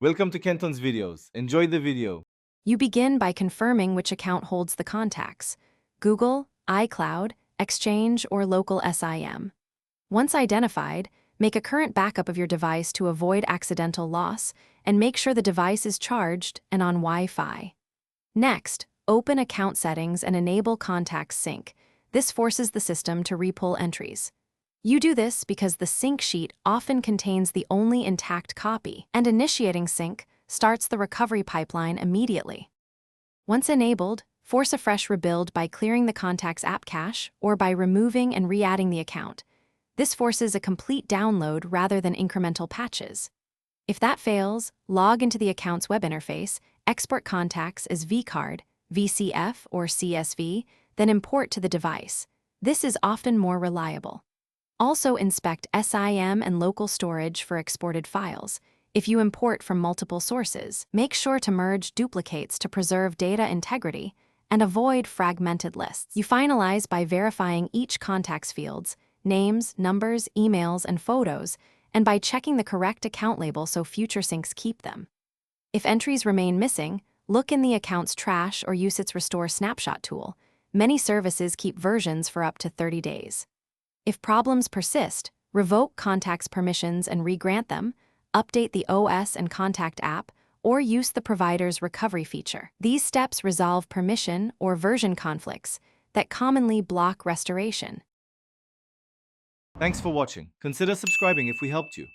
Welcome to Kenton's videos. Enjoy the video. You begin by confirming which account holds the contacts: Google, iCloud, Exchange, or local SIM. Once identified, make a current backup of your device to avoid accidental loss, and make sure the device is charged and on Wi-Fi. Next, open account settings and enable Contacts Sync. This forces the system to repull entries. You do this because the sync sheet often contains the only intact copy, and initiating sync starts the recovery pipeline immediately. Once enabled, force a fresh rebuild by clearing the Contacts app cache or by removing and re-adding the account. This forces a complete download rather than incremental patches. If that fails, log into the account's web interface, export contacts as vCard, VCF, or CSV, then import to the device. This is often more reliable. Also inspect SIM and local storage for exported files. If you import from multiple sources, make sure to merge duplicates to preserve data integrity and avoid fragmented lists. You finalize by verifying each contacts fields, names, numbers, emails, and photos, and by checking the correct account label so future syncs keep them. If entries remain missing, look in the account's trash or use its Restore Snapshot tool. Many services keep versions for up to 30 days. If problems persist, revoke contacts permissions and re-grant them, update the OS and contact app, or use the provider's recovery feature. These steps resolve permission or version conflicts that commonly block restoration. Thanks for watching. Consider subscribing if we helped you.